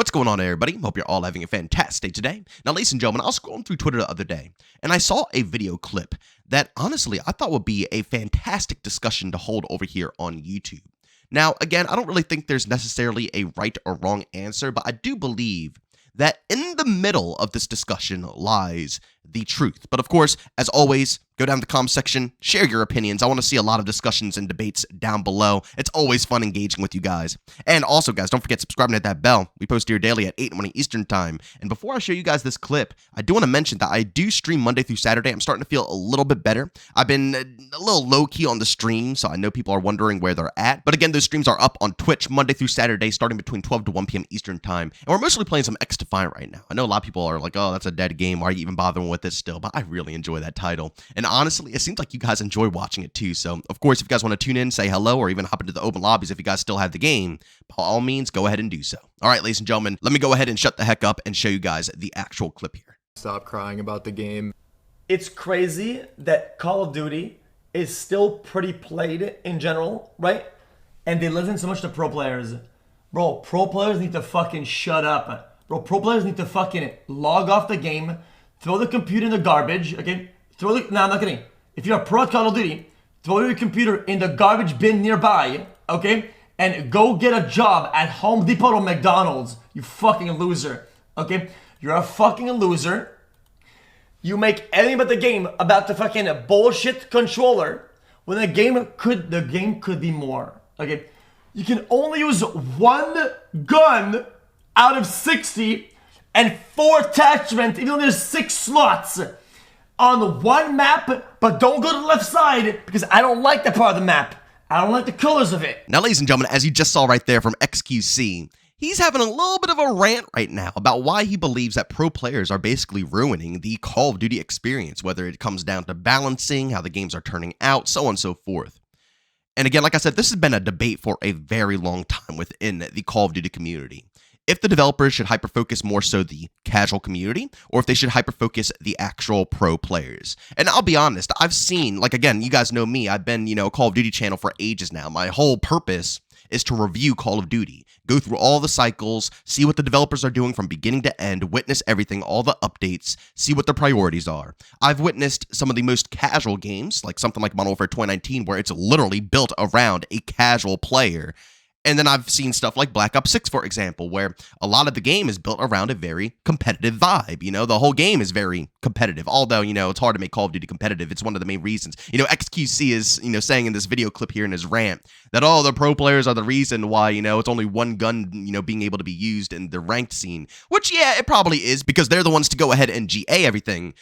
What's going on, everybody? Hope you're all having a fantastic day today. Now, ladies and gentlemen, I was scrolling through Twitter the other day, and I saw a video clip that, honestly, I thought would be a fantastic discussion to hold over here on YouTube. Now, again, I don't really think there's necessarily a right or wrong answer, but I do believe that in the middle of this discussion lies the truth. But of course, as always, go down to the comment section, share your opinions. I want to see a lot of discussions and debates down below. It's always fun engaging with you guys. And also, guys, don't forget subscribing and hit that bell. We post here daily at 8 in the morning Eastern time. And before I show you guys this clip, I do want to mention that I do stream Monday through Saturday. I'm starting to feel a little bit better. I've been a little low-key on the stream, so I know people are wondering where they're at. But again, those streams are up on Twitch Monday through Saturday, starting between 12 to 1 p.m. Eastern time. And we're mostly playing some X-Defiant right now. I know a lot of people are like, oh, that's a dead game. Why are you even bothering with it still? But I really enjoy that title. And honestly, it seems like you guys enjoy watching it too. So, of course, if you guys want to tune in, say hello, or even hop into the open lobbies if you guys still have the game, by all means, go ahead and do so. All right, ladies and gentlemen, let me go ahead and shut the heck up and show you guys the actual clip here. Stop crying about the game. It's crazy that Call of Duty is still pretty played in general, right? And they listen so much to pro players. Bro, pro players need to fucking shut up. Bro, pro players need to fucking log off the game, throw the computer in the garbage, okay? No, I'm not kidding. If you're a pro at Call of Duty, throw your computer in the garbage bin nearby, okay? And go get a job at Home Depot or McDonald's, you fucking loser, okay? You're a fucking loser. You make anything but the game about the fucking bullshit controller when the game could be more, okay? You can only use one gun out of 60 and 4 attachments, even though there's 6 slots on one map, but don't go to the left side because I don't like that part of the map. I don't like the colors of it. Now, ladies and gentlemen, as you just saw right there from XQC, he's having a little bit of a rant right now about why he believes that pro players are basically ruining the Call of Duty experience, whether it comes down to balancing, how the games are turning out, so on and so forth. And again, like I said, this has been a debate for a very long time within the Call of Duty community. If the developers should hyper-focus more so the casual community, or if they should hyper-focus the actual pro players. And I'll be honest, I've seen, like again, you guys know me, I've been, a Call of Duty channel for ages now. My whole purpose is to review Call of Duty, go through all the cycles, see what the developers are doing from beginning to end, witness everything, all the updates, see what their priorities are. I've witnessed some of the most casual games, like something like Modern Warfare 2019, where it's literally built around a casual player. And then I've seen stuff like Black Ops 6, for example, where a lot of the game is built around a very competitive vibe. The whole game is very competitive, although, it's hard to make Call of Duty competitive. It's one of the main reasons. XQC is, saying in this video clip here in his rant that, oh, the pro players are the reason why, it's only one gun, being able to be used in the ranked scene, which, yeah, it probably is because they're the ones to go ahead and GA everything.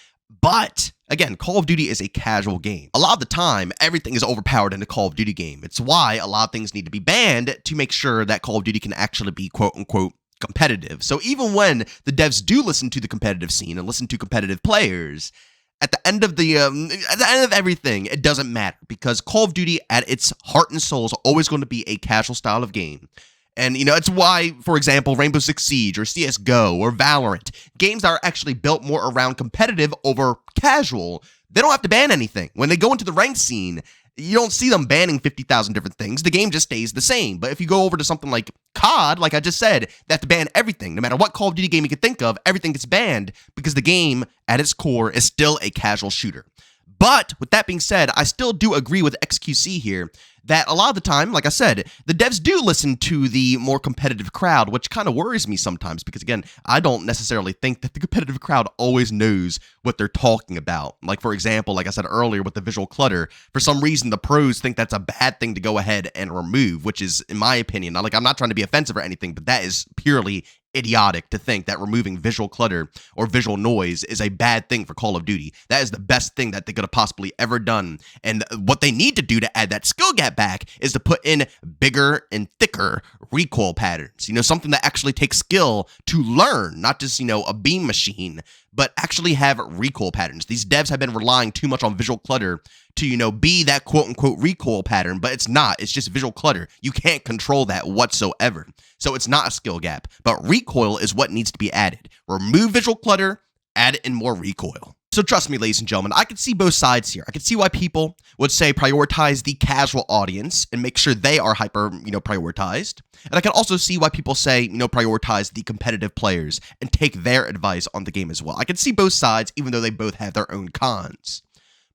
But again, Call of Duty is a casual game. A lot of the time, everything is overpowered in a Call of Duty game. It's why a lot of things need to be banned to make sure that Call of Duty can actually be quote-unquote competitive. So even when the devs do listen to the competitive scene and listen to competitive players, at the end of everything, it doesn't matter because Call of Duty at its heart and soul is always going to be a casual style of game. And, it's why, for example, Rainbow Six Siege or CSGO or Valorant, games that are actually built more around competitive over casual, they don't have to ban anything. When they go into the ranked scene, you don't see them banning 50,000 different things. The game just stays the same. But if you go over to something like COD, like I just said, they have to ban everything. No matter what Call of Duty game you can think of, everything gets banned because the game, at its core, is still a casual shooter. But with that being said, I still do agree with XQC here that a lot of the time, like I said, the devs do listen to the more competitive crowd, which kind of worries me sometimes because, again, I don't necessarily think that the competitive crowd always knows what they're talking about. Like, for example, like I said earlier with the visual clutter, for some reason, the pros think that's a bad thing to go ahead and remove, which is, in my opinion, I'm not trying to be offensive or anything, but that is purely idiotic to think that removing visual clutter or visual noise is a bad thing for Call of Duty. That is the best thing that they could have possibly ever done. And what they need to do to add that skill gap back is to put in bigger and thicker recoil patterns. Something that actually takes skill to learn, not just, a beam machine, but actually have recoil patterns. These devs have been relying too much on visual clutter to, be that quote-unquote recoil pattern, but it's not. It's just visual clutter. You can't control that whatsoever. So it's not a skill gap, but recoil is what needs to be added. Remove visual clutter, add in more recoil. So trust me, ladies and gentlemen, I can see both sides here. I can see why people would say prioritize the casual audience and make sure they are hyper, prioritized. And I can also see why people say, prioritize the competitive players and take their advice on the game as well. I can see both sides, even though they both have their own cons.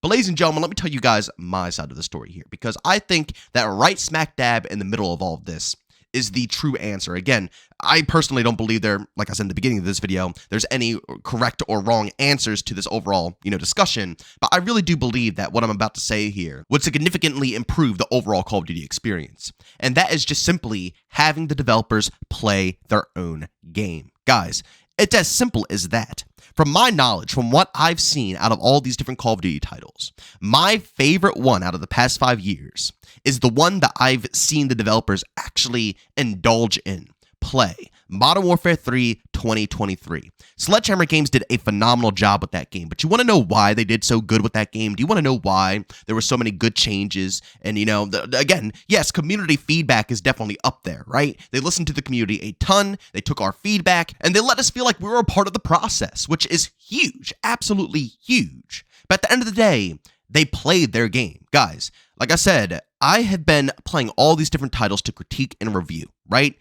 But ladies and gentlemen, let me tell you guys my side of the story here, because I think that right smack dab in the middle of all of this is the true answer. Again, I personally don't believe there, like I said in the beginning of this video, there's any correct or wrong answers to this overall, discussion, but I really do believe that what I'm about to say here would significantly improve the overall Call of Duty experience. And that is just simply having the developers play their own game. Guys, it's as simple as that. From my knowledge, from what I've seen out of all these different Call of Duty titles, my favorite one out of the past 5 years is the one that I've seen the developers actually indulge in, play. Modern Warfare 3 2023. Sledgehammer Games did a phenomenal job with that game, but you want to know why they did so good with that game? Do you want to know why there were so many good changes? And, again, yes, community feedback is definitely up there, right? They listened to the community a ton, they took our feedback, and they let us feel like we were a part of the process, which is huge, absolutely huge. But at the end of the day, they played their game. Guys, like I said, I have been playing all these different titles to critique and review, right?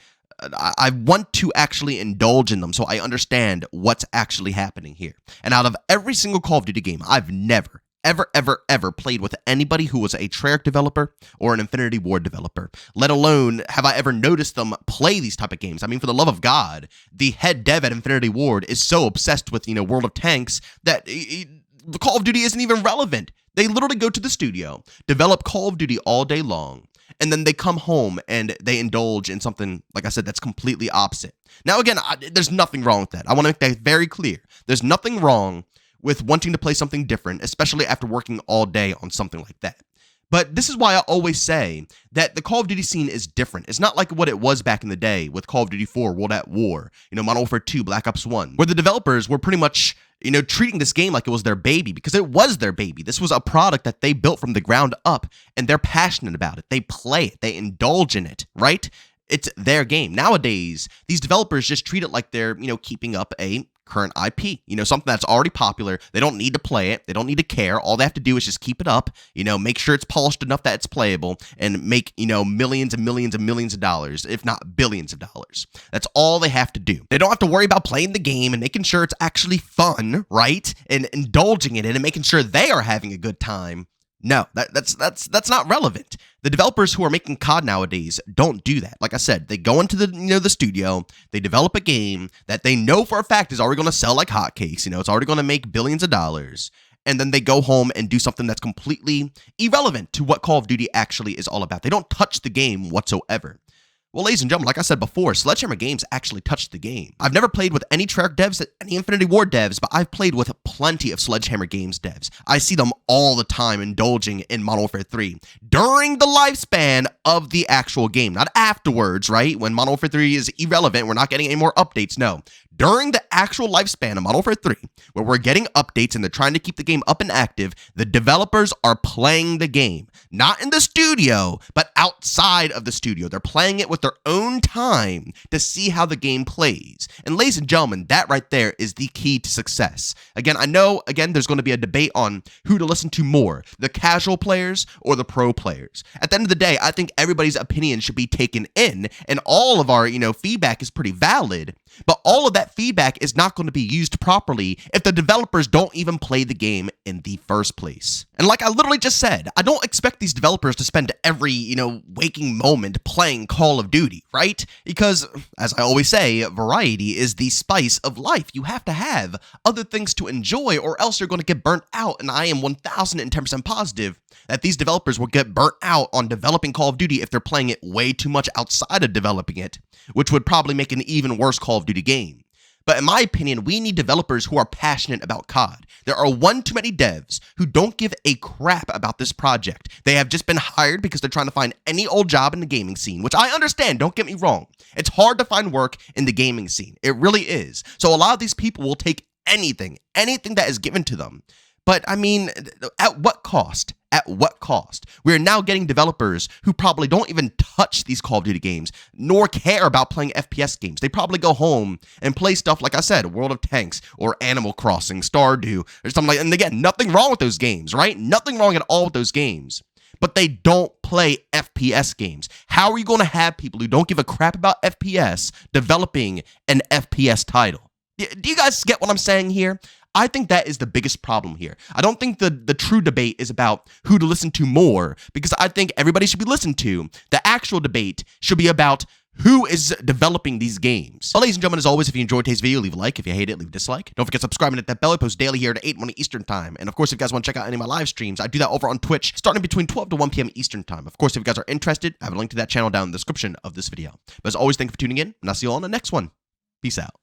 I want to actually indulge in them so I understand what's actually happening here. And out of every single Call of Duty game, I've never, ever played with anybody who was a Treyarch developer or an Infinity Ward developer, let alone have I ever noticed them play these type of games. I mean, for the love of God, the head dev at Infinity Ward is so obsessed with, World of Tanks that the Call of Duty isn't even relevant. They literally go to the studio, develop Call of Duty all day long, and then they come home and they indulge in something, like I said, that's completely opposite. Now, again, there's nothing wrong with that. I want to make that very clear. There's nothing wrong with wanting to play something different, especially after working all day on something like that. But this is why I always say that the Call of Duty scene is different. It's not like what it was back in the day with Call of Duty 4, World at War, Modern Warfare 2, Black Ops 1, where the developers were pretty much, treating this game like it was their baby, because it was their baby. This was a product that they built from the ground up, and they're passionate about it. They play it. They indulge in it, right? It's their game. Nowadays, these developers just treat it like they're, keeping up a current IP, something that's already popular. They don't need to play it. They don't need to care. All they have to do is just keep it up, make sure it's polished enough that it's playable, and make, millions and millions and millions of dollars, if not billions of dollars. That's all they have to do. They don't have to worry about playing the game and making sure it's actually fun, right? And indulging in it and making sure they are having a good time. No, that's not relevant. The developers who are making COD nowadays don't do that. Like I said, they go into the studio, they develop a game that they know for a fact is already going to sell like hotcakes. It's already going to make billions of dollars. And then they go home and do something that's completely irrelevant to what Call of Duty actually is all about. They don't touch the game whatsoever. Well, ladies and gentlemen, like I said before, Sledgehammer Games actually touched the game. I've never played with any Treyarch devs, any Infinity Ward devs, but I've played with plenty of Sledgehammer Games devs. I see them all the time indulging in Modern Warfare 3 during the lifespan of the actual game, not afterwards, right? When Modern Warfare 3 is irrelevant, we're not getting any more updates, no. During the actual lifespan of Modern Warfare 3, where we're getting updates and they're trying to keep the game up and active, the developers are playing the game. Not in the studio, but outside of the studio. They're playing it with their own time to see how the game plays. And ladies and gentlemen, that right there is the key to success. Again, I know, there's going to be a debate on who to listen to more, the casual players or the pro players. At the end of the day, I think everybody's opinion should be taken in, and all of our, feedback is pretty valid. But all of that feedback is not going to be used properly if the developers don't even play the game in the first place. And like I literally just said, I don't expect these developers to spend every, waking moment playing Call of Duty, right? Because, as I always say, variety is the spice of life. You have to have other things to enjoy, or else you're going to get burnt out. And I am 1010% positive that these developers will get burnt out on developing Call of Duty if they're playing it way too much outside of developing it, which would probably make an even worse Call of Duty game. But in my opinion, we need developers who are passionate about COD. There are one too many devs who don't give a crap about this project. They have just been hired because they're trying to find any old job in the gaming scene, which I understand, don't get me wrong. It's hard to find work in the gaming scene. It really is. So a lot of these people will take anything that is given to them. But I mean, at what cost? At what cost? We are now getting developers who probably don't even touch these Call of Duty games, nor care about playing FPS games. They probably go home and play stuff, like I said, World of Tanks or Animal Crossing, Stardew, or something like that. And again, nothing wrong with those games, right? Nothing wrong at all with those games. But they don't play FPS games. How are you going to have people who don't give a crap about FPS developing an FPS title? Do you guys get what I'm saying here? I think that is the biggest problem here. I don't think the true debate is about who to listen to more, because I think everybody should be listened to. The actual debate should be about who is developing these games. Well, ladies and gentlemen, as always, if you enjoyed today's video, leave a like. If you hate it, leave a dislike. Don't forget to subscribe and hit that bell. I post daily here at 8 Money Eastern Time. And of course, if you guys want to check out any of my live streams, I do that over on Twitch, starting between 12 to 1 p.m. Eastern Time. Of course, if you guys are interested, I have a link to that channel down in the description of this video. But as always, thank you for tuning in, and I'll see you all in the next one. Peace out.